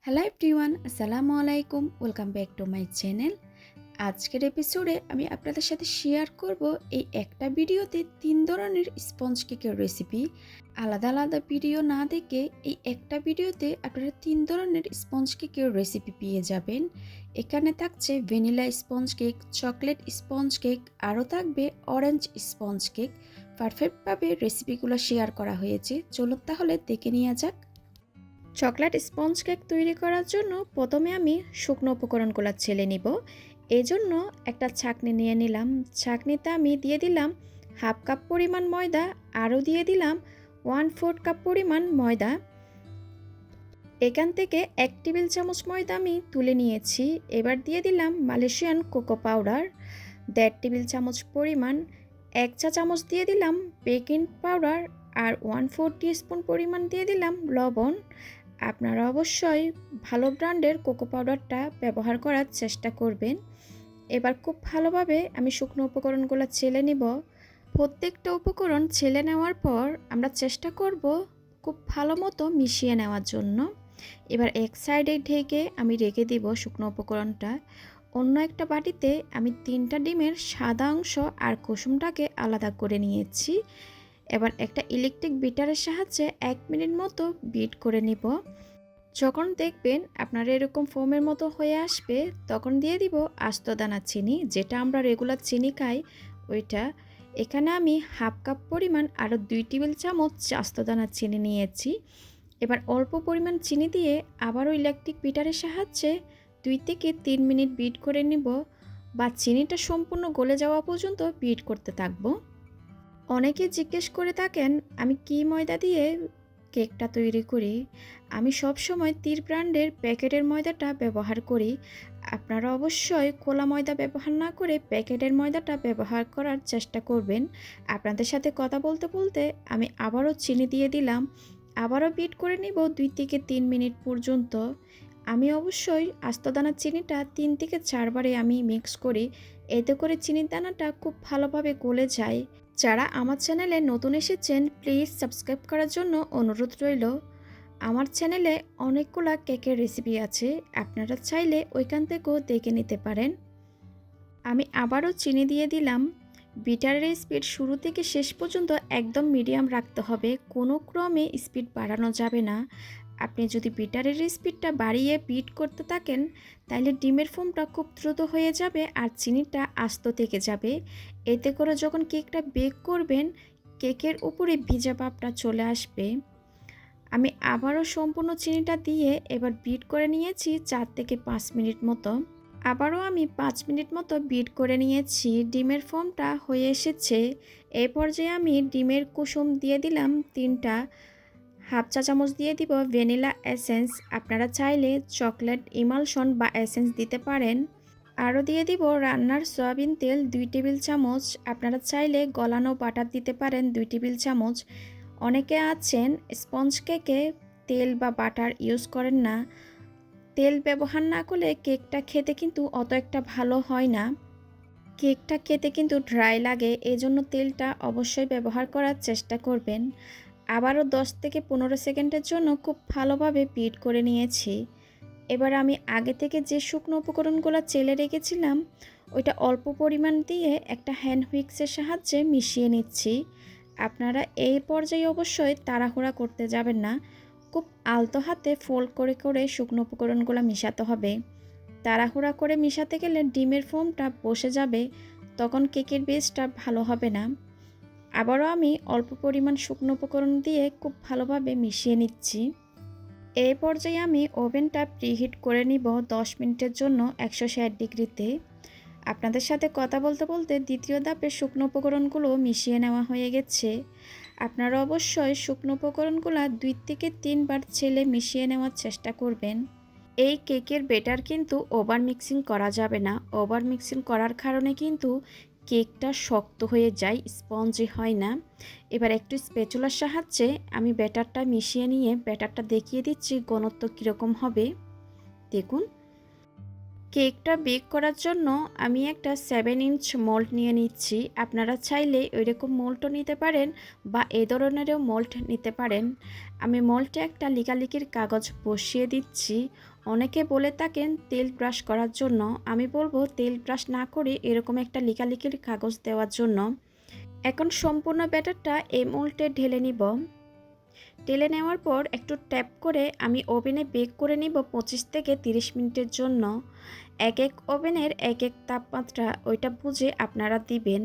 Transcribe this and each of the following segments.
Hello everyone, আসসালামু আলাইকুম। Welcome back to my channel. আজকের এপিসোডে আমি আপনাদের সাথে শেয়ার করব এই একটা ভিডিওতে 3 ধরনের স্পঞ্জ কেকের রেসিপি। আলাদা আলাদা ভিডিও না দেখে এই একটা ভিডিওতে আপনারা 3 ধরনের স্পঞ্জ কেকের রেসিপি পেয়ে যাবেন। এখানে থাকছে vanilla sponge cake, chocolate sponge cake, আরও থাকবে অরেঞ্জ স্পঞ্জ কেক। পারফেক্টভাবে রেসিপিগুলো শেয়ার করা হয়েছে। চলুন তাহলে দেখে নেওয়া যাক। চকলেট স্পঞ্জ কেক তৈরি করার জন্য প্রথমে আমি শুকনো উপকরণগুলো ছেলে নিব। এই জন্য একটা ছাঁকনি নিয়ে নিলাম। ছাঁকনিতে আমি দিয়ে দিলাম হাফ কাপ পরিমাণ ময়দা, আরও দিয়ে দিলাম 1/4 কাপ পরিমাণ ময়দা। এখান থেকে 1 টেবিল চামচ ময়দা আমি তুলে নিয়েছি। এবার দিয়ে দিলাম মালয়েশিয়ান কোকো পাউডার 1.5 টেবিল চামচ পরিমাণ। 1 চা চামচ দিয়ে দিলাম বেকিং পাউডার আর 1/4 টিস্পুন পরিমাণ দিয়ে দিলাম লবণ। আপনারা অবশ্যই ভালো ব্র্যান্ডের কোকো পাউডারটা ব্যবহার করার চেষ্টা করবেন। এবার খুব ভালোভাবে আমি শুকনো উপকরণগুলো ছেলে নিব। প্রত্যেকটা উপকরণ ছেলে নেওয়ার পর আমরা চেষ্টা করব খুব ভালো মতো মিশিয়ে নেওয়ার জন্য। এবার এক সাইডে ঢেকে আমি রেখে দিব শুকনো উপকরণটা। অন্য একটা বাটিতে আমি 3টা ডিমের সাদা অংশ আর কুসুমটাকে আলাদা করে নিয়েছি। এবার একটা ইলেকট্রিক বিটারের সাহায্যে 1 মিনিট মতো বিট করে নিব। যখন দেখবেন আপনার এরকম ফোমের মতো হয়ে আসবে, তখন দিয়ে দিব আস্ত দানা চিনি, যেটা আমরা রেগুলার চিনি খাই ওইটা। এখানে আমি হাফ কাপ পরিমাণ আরও 2 টেবিল চামচ আস্ত দানা চিনি নিয়েছি। এবার অল্প পরিমাণ চিনি দিয়ে আবারও ইলেকট্রিক বিটারের সাহায্যে 2 থেকে 3 মিনিট বিট করে নিব, বা চিনিটা সম্পূর্ণ গলে যাওয়া পর্যন্ত বিট করতে থাকবো। অনেকে জিজ্ঞেস করে থাকেন আমি কি ময়দা দিয়ে কেকটা তৈরি করি। আমি সবসময় তীর ব্র্যান্ডের প্যাকেটের ময়দাটা ব্যবহার করি। আপনারা অবশ্যই খোলা ময়দা ব্যবহার না করে প্যাকেটের ময়দাটা ব্যবহার করার চেষ্টা করবেন। আপনাদের সাথে কথা বলতে বলতে আমি আবারও চিনি দিয়ে দিলাম। আবারও বিট করে নিব 2 থেকে 3 মিনিট পর্যন্ত। আমি অবশ্যই আস্ত দানার চিনিটা 3 থেকে 4 বারে আমি মিক্স করি। এতে করে চিনির দানাটা খুব ভালোভাবে গলে যায়। যারা আমার চ্যানেলে নতুন এসেছেন প্লিজ সাবস্ক্রাইব করার জন্য অনুরোধ রইল। আমার চ্যানেলে অনেকগুলো কেকের রেসিপি আছে, আপনারা চাইলে ওইখান থেকেও দেখে নিতে পারেন। আমি আবারও চিনি দিয়ে দিলাম। বিটারের স্পিড শুরু থেকে শেষ পর্যন্ত একদম মিডিয়াম রাখতে হবে, কোনো ক্রমে স্পিড বাড়ানো যাবে না। আপনি যদি বিটারের স্পিডটা বাড়িয়ে বিট করতে থাকেন তাহলে ডিমের ফোমটা খুব দ্রুত হয়ে যাবে আর চিনিটা আস্ত থেকে যাবে। এতে করে যখন কেকটা বেক করবেন কেকের উপরে ভিজা ভাবটা চলে আসবে। আমি আবারও সম্পূর্ণ চিনিটা দিয়ে এবার বিট করে নিয়েছি 4 থেকে 5 মিনিট মতো। আবারও আমি 5 মিনিট মতো বিট করে নিয়েছি। ডিমের ফোমটা হয়ে এসেছে। এই পর্যায়ে আমি ডিমের কুসুম দিয়ে দিলাম 3টা। হাফ চা চামচ দিয়ে দিব ভ্যানিলা এসেন্স, আপনারা চাইলে চকলেট ইমালশন বা এসেন্স দিতে পারেন। আরও দিয়ে দিব রান্নার সয়াবিন তেল 2 টেবিল চামচ, আপনারা চাইলে গলানো বাটার দিতে পারেন 2 টেবিল চামচ। অনেকে আছেন স্পঞ্জ কেকে তেল বা বাটার ইউজ করেন না। তেল ব্যবহার না করলে কেকটা খেতে কিন্তু অত একটা ভালো হয় না। কেকটা খেতে কিন্তু ড্রাই লাগে, এজন্য তেলটা অবশ্যই ব্যবহার করার চেষ্টা করবেন। আবারও 10 থেকে 15 সেকেন্ডের জন্য খুব ভালোভাবে বিট করে নিয়েছি। এবার আমি আগে থেকে যে শুকনো উপকরণগুলো চেলে রেখেছিলাম ওইটা অল্প পরিমাণ দিয়ে একটা হ্যান্ড হুইক্সের সাহায্যে মিশিয়ে নিচ্ছি। আপনারা এই পর্যায়ে অবশ্যই তাড়াহুড়া করতে যাবেন না, খুব আলতো হাতে ফোল্ড করে করে শুকনো উপকরণগুলো মিশাতে হবে। তাড়াহুড়া করে মিশাতে গেলে ডিমের ফোমটা বসে যাবে, তখন কেকের বেসটা ভালো হবে না। আবারও আমি অল্প পরিমাণ শুকনো উপকরণ দিয়ে খুব ভালোভাবে মিশিয়ে নিচ্ছি। এই পর্যায়ে আমি ওভেনটা প্রিহিট করে নিব 10 মিনিটের জন্য 160 ডিগ্রিতে। আপনাদের সাথে কথা বলতে বলতে দ্বিতীয় ধাপে শুকনো উপকরণগুলো মিশিয়ে নেওয়া হয়ে গেছে। আপনারা অবশ্যই শুকনো উপকরণগুলো 2 থেকে 3 বার ছেলে মিশিয়ে নেওয়ার চেষ্টা করবেন। এই কেকের ব্যাটার কিন্তু ওভার মিক্সিং করা যাবে না। ওভার মিক্সিং করার কারণে কিন্তু কেকটা শক্ত হয়ে যায়, স্পঞ্জি হয় না। এবার একটু স্প্যাচুলার সাহায্যে আমি ব্যাটারটা মিশিয়ে নিয়ে ব্যাটারটা দেখিয়ে দিচ্ছি ঘনত্ব কীরকম হবে। দেখুন কেকটা বেক করার জন্য আমি একটা 7 ইঞ্চ মোল্ড নিয়ে নিচ্ছি। আপনারা চাইলে ওইরকম মোল্ডও নিতে পারেন বা এ ধরনেরও মোল্ড নিতে পারেন। আমি মোল্ডে একটা লিকালিকির কাগজ বসিয়ে দিচ্ছি। অনেকে বলে থাকেন তেল ব্রাশ করার জন্য, আমি বলবো তেল ব্রাশ না করে এরকম একটা লিকালিকির কাগজ দেওয়ার জন্য। এখন সম্পূর্ণ ব্যাটারটা এই মোল্ডে ঢেলে নিব। ঢেলে নেওয়ার পর একটু ট্যাপ করে আমি ওভেনে বেক করে নিব 25 থেকে 30 মিনিটের জন্য। এক এক ওভেনের এক এক তাপমাত্রা, ওইটা বুঝে আপনারা দিবেন।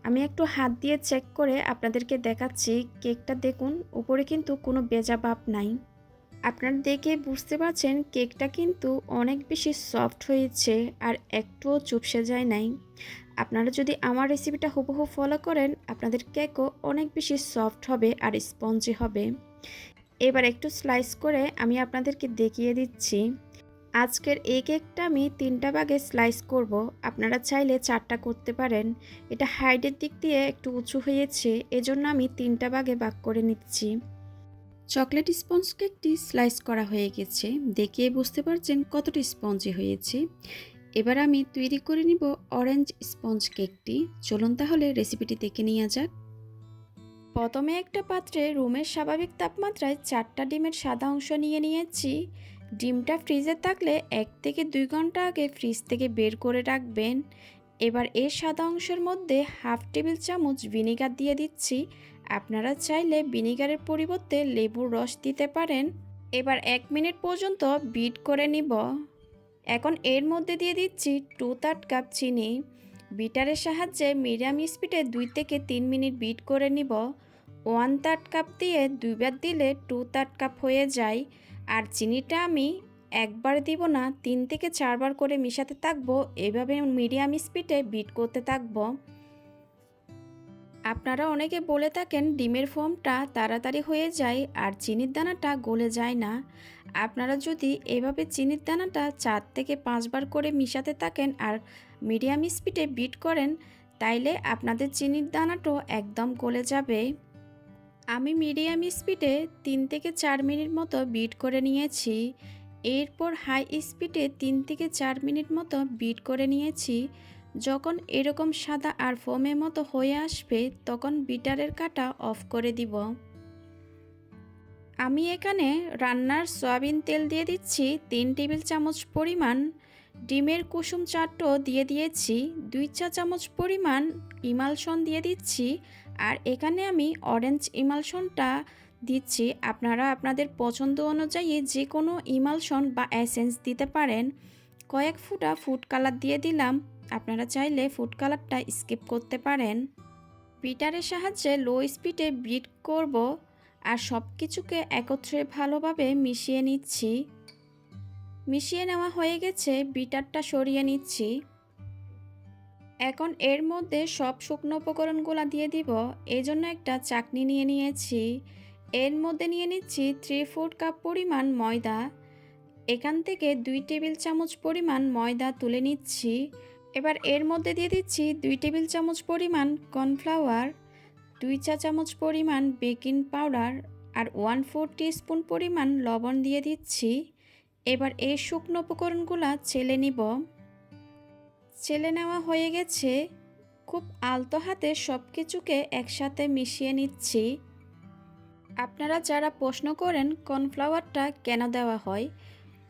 আমি একটু হাত দিয়ে চেক করে আপনাদেরকে দেখাচ্ছি। কেকটা দেখুন, উপরে কিন্তু কোনো ভেজা ভাব নাই। আপনারা দেখে বুঝতে পারছেন কেকটা কিন্তু অনেক বেশি সফট হয়েছে আর একটুও চুপসে যায় নাই। আপনারা যদি আমার রেসিপিটা হুবহু ফলো করেন, আপনাদের কেকও অনেক বেশি সফট হবে আর স্পঞ্জি হবে। এবার একটু স্লাইস করে আমি আপনাদেরকে দেখিয়ে দিচ্ছি। আজকের এই কেকটা আমি 3টা ভাগে স্লাইস করব। আপনারা চাইলে 4টা করতে পারেন। এটা হাইটের দিক দিয়ে একটু উঁচু হয়েছে, এজন্য আমি 3টা ভাগে ভাগ করে নিচ্ছি। চকলেট স্পঞ্জ কেকটি স্লাইস করা হয়ে গেছে, দেখে বুঝতে পারছেন কতটা স্পঞ্জি হয়েছে। এবার আমি তৈরি করে নিব অরেঞ্জ স্পঞ্জ কেকটি। চলুন তাহলে রেসিপিটি দেখে নেওয়া যাক। প্রথমে একটা পাত্রে রুমের স্বাভাবিক তাপমাত্রায় 4টা ডিমের সাদা অংশ নিয়ে নিয়েছি। ডিমটা ফ্রিজে থাকলে 1 থেকে 2 ঘন্টা আগে ফ্রিজ থেকে বের করে রাখবেন। এবার এই সাদা অংশের মধ্যে হাফ টেবিল চামচ ভিনেগার দিয়ে দিচ্ছি। আপনারা চাইলে ভিনেগারের পরিবর্তে লেবুর রস দিতে পারেন। এবার 1 মিনিট পর্যন্ত বিট করে নিব। এখন এর মধ্যে দিয়ে দিচ্ছি 2/3 কাপ চিনি। বিটারের সাহায্যে মিডিয়াম স্পিডে 2 থেকে 3 মিনিট বিট করে নিব। 1/3 কাপ দিয়ে 2বার দিলে 2/3 কাপ হয়ে যায়। আর চিনিটা আমি একবার দিব না, 3 থেকে 4 বার করে মিশাতে থাকবো। এভাবে মিডিয়াম স্পিডে বিট করতে থাকবো। আপনারা অনেকে বলে থাকেন ডিমের ফোমটা তাড়াতাড়ি হয়ে যায় আর চিনির দানাটা গলে যায় না। আপনারা যদি এভাবে চিনির দানাটা 4 থেকে 5 বার করে মিশাতে থাকেন আর মিডিয়াম স্পিডে বিট করেন, তাইলে আপনাদের চিনির দানাটাও একদম গলে যাবে। আমি মিডিয়াম স্পিডে 3 থেকে 4 মিনিট মতো বিট করে নিয়েছি। এরপর হাই স্পিডে 3 থেকে 4 মিনিট মতো বিট করে নিয়েছি। যখন এরকম সাদা আর ফোমের মতো হয়ে আসবে, তখন বিটারের কাঁটা অফ করে দিব। আমি এখানে রান্নার সয়াবিন তেল দিয়ে দিচ্ছি 3 টেবিল চামচ পরিমাণ। ডিমের কুসুম চাটও দিয়ে দিয়েছি। 2 চা চামচ পরিমাণ ইমালশন দিয়ে দিচ্ছি। আর এখানে আমি অরেঞ্জ ইমালশনটা দিচ্ছি। আপনারা আপনাদের পছন্দ অনুযায়ী যে কোনো ইমালশন বা এসেন্স দিতে পারেন। কয়েক ফোঁটা ফুড কালার দিয়ে দিলাম। আপনারা চাইলে ফুড কালারটা স্কিপ করতে পারেন। বিটারের সাহায্যে লো স্পিডে বিট করব আর সব কিছুকে একত্রে ভালোভাবে মিশিয়ে নিচ্ছি। মিশিয়ে নেওয়া হয়ে গেছে, বিটারটা সরিয়ে নিচ্ছি। এখন এর মধ্যে সব শুকনো উপকরণগুলো দিয়ে দিব। এই জন্য একটা চাকনি নিয়ে নিয়েছি। এর মধ্যে নিয়ে নিচ্ছি 3/4 কাপ পরিমাণ ময়দা। এখান থেকে 2 টেবিল চামচ পরিমাণ ময়দা তুলে নিচ্ছি। এবার এর মধ্যে দিয়ে দিচ্ছি 2 টেবিল চামচ পরিমাণ কর্নফ্লাওয়ার, 2 চা চামচ পরিমাণ বেকিং পাউডার আর 1/4 টিস্পুন পরিমাণ লবণ দিয়ে দিচ্ছি। এবার এই শুকনো উপকরণগুলো চেলে নিব। চেলে নেওয়া হয়ে গেছে। খুব আলতো হাতে সব কিছুকে একসাথে মিশিয়ে নিচ্ছি। আপনারা যারা প্রশ্ন করেন কর্নফ্লাওয়ারটা কেন দেওয়া হয়,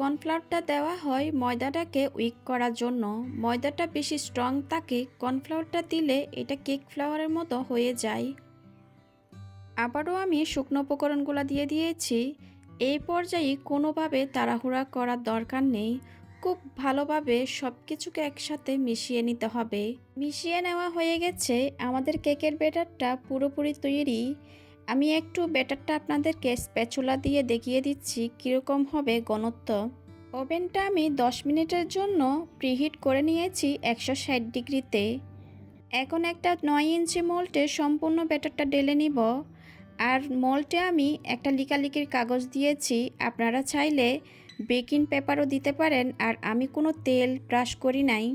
কর্নফ্লাওয়ারটা দেওয়া হয় ময়দাটাকে উইক করার জন্য। ময়দাটা বেশি স্ট্রং থাকে, কর্নফ্লাওয়ারটা দিলে এটা কেক ফ্লাওয়ারের মতো হয়ে যায়। আবারও আমি শুকনো উপকরণগুলো দিয়ে দিয়েছি। এই পর্যায়ে কোনোভাবে তাড়াহুড়া করার দরকার নেই। খুব ভালোভাবে সব কিছুকে একসাথে মিশিয়ে নিতে হবে। মিশিয়ে নেওয়া হয়ে গেছে। আমাদের কেকের ব্যাটারটা পুরোপুরি তৈরি। আমি একটু ব্যাটারটা আপনাদেরকে স্প্যাচুলা দিয়ে দেখিয়ে দিচ্ছি কীরকম হবে ঘনত্ব। ওভেনটা আমি 10 মিনিটের জন্য প্রিহিট করে নিয়েছি 160 ডিগ্রিতে। এখন একটা 9 ইঞ্চি মোল্ডে সম্পূর্ণ ব্যাটারটা ঢেলে নিব। আর মোল্ডে আমি একটা লিকালিকির কাগজ দিয়েছি। আপনারা চাইলে বেকিং পেপারও দিতে পারেন। আর আমি কোনো তেল ব্রাশ করি নাই।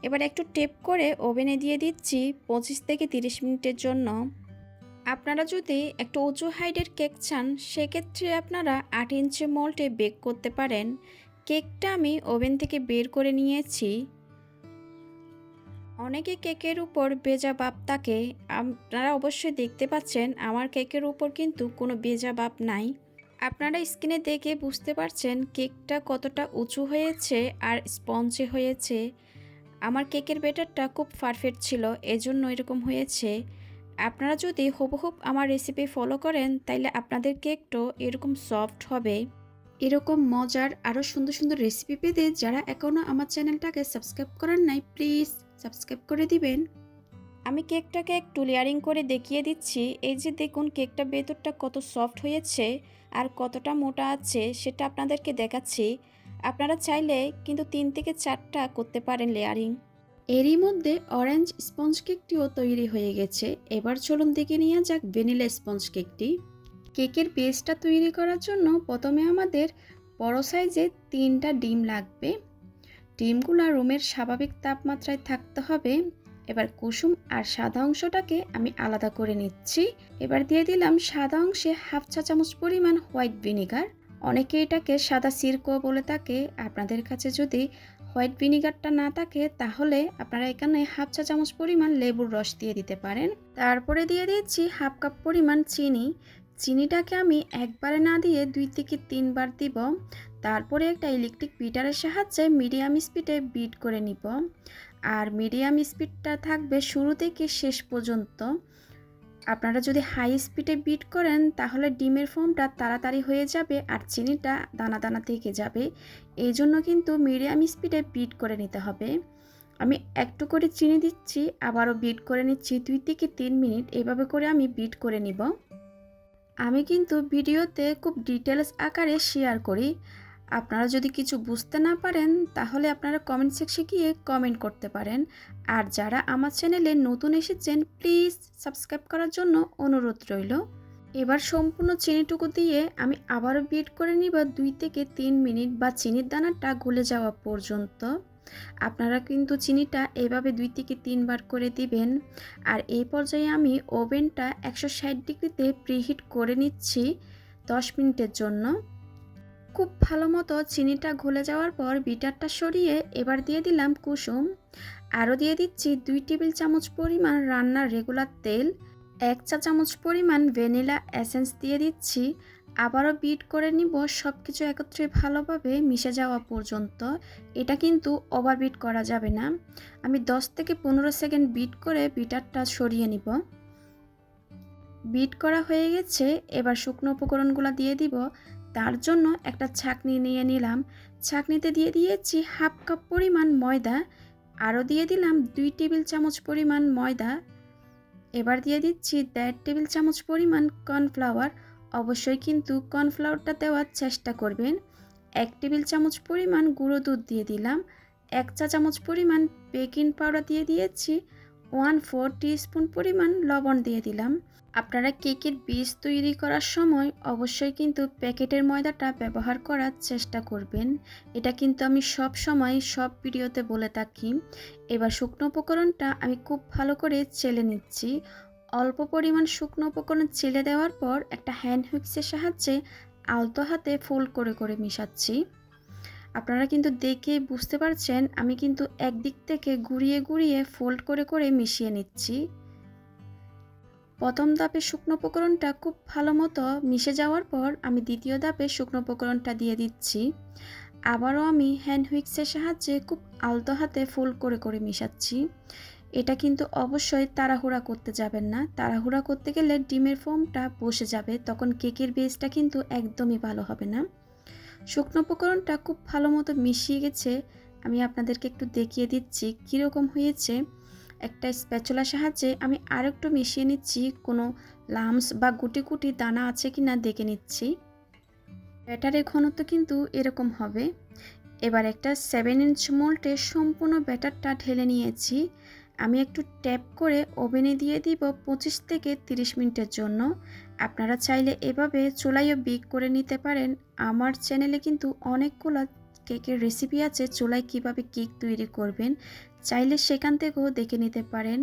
এবার একটু টেপ করে ওভেনে দিয়ে দিচ্ছি 25 থেকে 30 মিনিটের জন্য। আপনারা যদি একটু উঁচু হাইটের কেক চান, সেক্ষেত্রে আপনারা 8 ইঞ্চি মোল্ডে বেক করতে পারেন। কেকটা আমি ওভেন থেকে বের করে নিয়েছি। অনেকে কেকের উপর ভেজা ভাব থাকে, আপনারা অবশ্যই দেখতে পাচ্ছেন আমার কেকের উপর কিন্তু কোনো ভেজা ভাব নাই। আপনারা স্ক্রিনে দেখে বুঝতে পারছেন কেকটা কতটা উঁচু হয়েছে আর স্পঞ্জি হয়েছে। আমার কেকের ব্যাটারটা খুব পারফেক্ট ছিল, এজন্য এরকম হয়েছে। আপনারা যদি হুবহুব আমার রেসিপি ফলো করেন তাইলে আপনাদের কেকটাও এরকম সফট হবে। এরকম মজার আরও সুন্দর সুন্দর রেসিপি পেতে যারা এখনও আমার চ্যানেলটাকে সাবস্ক্রাইব করেন নাই, প্লিজ সাবস্ক্রাইব করে দিবেন। আমি কেকটাকে একটু লেয়ারিং করে দেখিয়ে দিচ্ছি। এই যে দেখুন কেকটা ভেতরটা কত সফট হয়েছে আর কতটা মোটা আছে সেটা আপনাদেরকে দেখাচ্ছি। আপনারা চাইলে কিন্তু 3 থেকে 4টা করতে পারেন লেয়ারিং। এরই মধ্যে অরেঞ্জ স্পঞ্জ কেকটিও তৈরি হয়ে গেছে। এবার চলুন দেখে নেওয়া যাক ভ্যানিলা স্পঞ্জ কেকটি। কেকের বেসটা তৈরি করার জন্য প্রথমে আমাদের বড় সাইজে 3টা ডিম লাগবে। ডিমগুলো রুমের স্বাভাবিক তাপমাত্রায় থাকতে হবে। এবার কুসুম আর সাদা অংশটাকে আমি আলাদা করে নিচ্ছি। এবার দিয়ে দিলাম সাদা অংশে হাফ চা চামচ পরিমাণ হোয়াইট ভিনিগার। অনেকে এটাকে সাদা সিরকো বলে থাকে। আপনাদের কাছে যদি হোয়াইট ভিনিগারটা না থাকে তাহলে আপনারা এখানে হাফ চা চামচ পরিমাণ লেবুর রস দিয়ে দিতে পারেন। তারপরে দিয়ে দিচ্ছি হাফ কাপ পরিমাণ চিনি। চিনিটাকে আমি একবারে না দিয়ে 2 থেকে 3 বার দিব। তারপরে একটা ইলেকট্রিক বিটারের সাহায্যে মিডিয়াম স্পিডে বিট করে নিব। আর মিডিয়াম স্পিডটা থাকবে শুরু থেকে শেষ পর্যন্ত। আপনারা যদি হাই স্পিডে বিট করেন তাহলে ডিমের ফোমটা তাড়াতাড়ি হয়ে যাবে আর চিনিটা দানা দানা থেকে যাবে। এই জন্য কিন্তু মিডিয়াম স্পিডে বিট করে নিতে হবে। আমি একটু করে চিনি দিচ্ছি, আবারও বিট করে নিচ্ছি 2 থেকে 3 মিনিট। এভাবে করে আমি বিট করে নিব। আমি কিন্তু ভিডিওতে খুব ডিটেলস আকারে শেয়ার করি। আপনারা যদি কিছু বুঝতে না পারেন তাহলে আপনারা কমেন্ট সেকশনে গিয়ে কমেন্ট করতে পারেন। আর যারা আমার চ্যানেলে নতুন এসেছেন প্লিজ সাবস্ক্রাইব করার জন্য অনুরোধ রইল। এবার সম্পূর্ণ চিনিটুকু দিয়ে আমি আবারও বিট করে নিব 2 থেকে 3 মিনিট বা চিনির দানাটা গলে যাওয়া পর্যন্ত। আপনারা কিন্তু চিনিটা এভাবে 2 থেকে 3 বার করে দিবেন। আর এই পর্যায়ে আমি ওভেনটা 160 ডিগ্রিতে প্রিহিট করে নিচ্ছি 10 মিনিটের জন্য। খুব ভালো মতো চিনিটা গলে যাওয়ার পর বিটারটা সরিয়ে এবার দিয়ে দিলাম কুসুম। আরও দিয়ে দিচ্ছি 2 টেবিল চামচ পরিমাণ রান্নার রেগুলার তেল, 1 চা চামচ পরিমাণ ভ্যানিলা এসেন্স দিয়ে দিচ্ছি। আবারও বিট করে নিব সব কিছু একত্রে ভালোভাবে মিশে যাওয়া পর্যন্ত। এটা কিন্তু ওভার বিট করা যাবে না। আমি 10 থেকে 15 সেকেন্ড বিট করে বিটারটা সরিয়ে নিব। বিট করা হয়ে গেছে। এবার শুকনো উপকরণগুলো দিয়ে দিব। তার জন্য একটা ছাঁকনি নিয়ে নিলাম। ছাঁকনিতে দিয়ে দিয়েছি হাফ কাপ পরিমাণ ময়দা। আরও দিয়ে দিলাম 2 টেবিল চামচ পরিমাণ ময়দা। এবার দিয়ে দিচ্ছি 1.5 টেবিল চামচ পরিমাণ কর্নফ্লাওয়ার। অবশ্যই কিন্তু কর্নফ্লাওয়ারটা দেওয়ার চেষ্টা করবেন। 1 টেবিল চামচ পরিমাণ গুঁড়ো দুধ দিয়ে দিলাম। 1 চা চামচ পরিমাণ বেকিং পাউডার দিয়ে দিয়েছি। 1/4 টিস্পুন পরিমাণ লবণ দিয়ে দিলাম। আপনারা কেকের বেস তৈরি করার সময় অবশ্যই কিন্তু প্যাকেটের ময়দাটা ব্যবহার করার চেষ্টা করবেন। এটা কিন্তু আমি সব সময় সব ভিডিওতে বলে থাকি। এবার শুকনো উপকরণটা আমি খুব ভালো করে চেলে নিচ্ছি। অল্প পরিমাণ শুকনো উপকরণ চেলে দেওয়ার পর একটা হ্যান্ড হুইক্সের সাহায্যে আলতো হাতে ফোল্ড করে করে মিশাচ্ছি। আপনারা কিন্তু দেখে বুঝতে পারছেন আমি কিন্তু একদিক থেকে ঘুরিয়ে ঘুরিয়ে ফোল্ড করে করে মিশিয়ে নিচ্ছি। প্রথম ধাপে শুকনো উপকরণটা খুব ভালো মতো মিশে যাওয়ার পর আমি দ্বিতীয় ধাপে শুকনো উপকরণটা দিয়ে দিচ্ছি। আবারও আমি হ্যান্ড হুইক্সের সাহায্যে খুব আলতো হাতে ফোল্ড করে করে মিশাচ্ছি। এটা কিন্তু অবশ্যই তাড়াহুড়া করতে যাবেন না। তাড়াহুড়া করতে গেলে ডিমের ফোমটা বসে যাবে, তখন কেকের বেসটা কিন্তু একদমই ভালো হবে না। শুকনো উপকরণটা খুব ভালো মতো মিশিয়ে গেছে। আমি আপনাদেরকে একটু দেখিয়ে দিচ্ছি কীরকম হয়েছে। একটা স্প্যাচুলার সাহায্যে আমি আরেকটু মিশিয়ে নিচ্ছি, কোনো লাম্পস বা গুটি গুটি দানা আছে কি না দেখে নিচ্ছি। ব্যাটারের ঘনত্ব কিন্তু এরকম হবে। এবার একটা 7 ইঞ্চ মোল্ডে সম্পূর্ণ ব্যাটারটা ঢেলে নিয়েছি। আমি একটু ট্যাপ করে ওভেনে দিয়ে দিব 25 থেকে 30 মিনিটের জন্য। আপনারা চাইলে এভাবে চুলায়ও বেক করে নিতে পারেন। আমার চ্যানেলে কিন্তু অনেকগুলো কেকের রেসিপি আছে চুলায় কিভাবে কেক তৈরি করবেন, চাইলে সেখান থেকেও দেখে নিতে পারেন।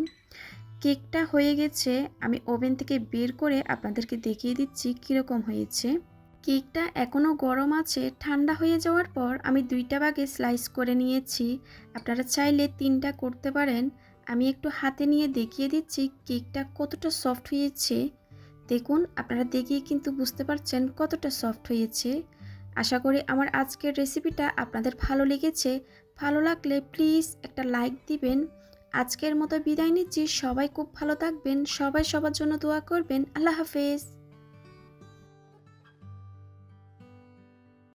কেকটা হয়ে গেছে, আমি ওভেন থেকে বের করে আপনাদেরকে দেখিয়ে দিচ্ছি কীরকম হয়েছে। কেকটা এখনও গরম আছে, ঠান্ডা হয়ে যাওয়ার পর আমি 2টা ভাগে স্লাইস করে নিয়েছি। আপনারা চাইলে 3টা করতে পারেন। আমি একটু হাতে নিয়ে দেখিয়ে দিচ্ছি কেকটা কতটা সফট হয়েছে। দেখুন, আপনারা দেখেই কিন্তু বুঝতে পারছেন কতটা সফট হয়েছে। আশা করি আমার আজকের রেসিপিটা আপনাদের ভালো লেগেছে। ভালো লাগলে প্লিজ একটা লাইক দিবেন। আজকের মতো বিদায় নিচ্ছি। সবাই খুব ভালো থাকবেন। সবাই সবার জন্য দোয়া করবেন। আল্লাহ হাফেজ।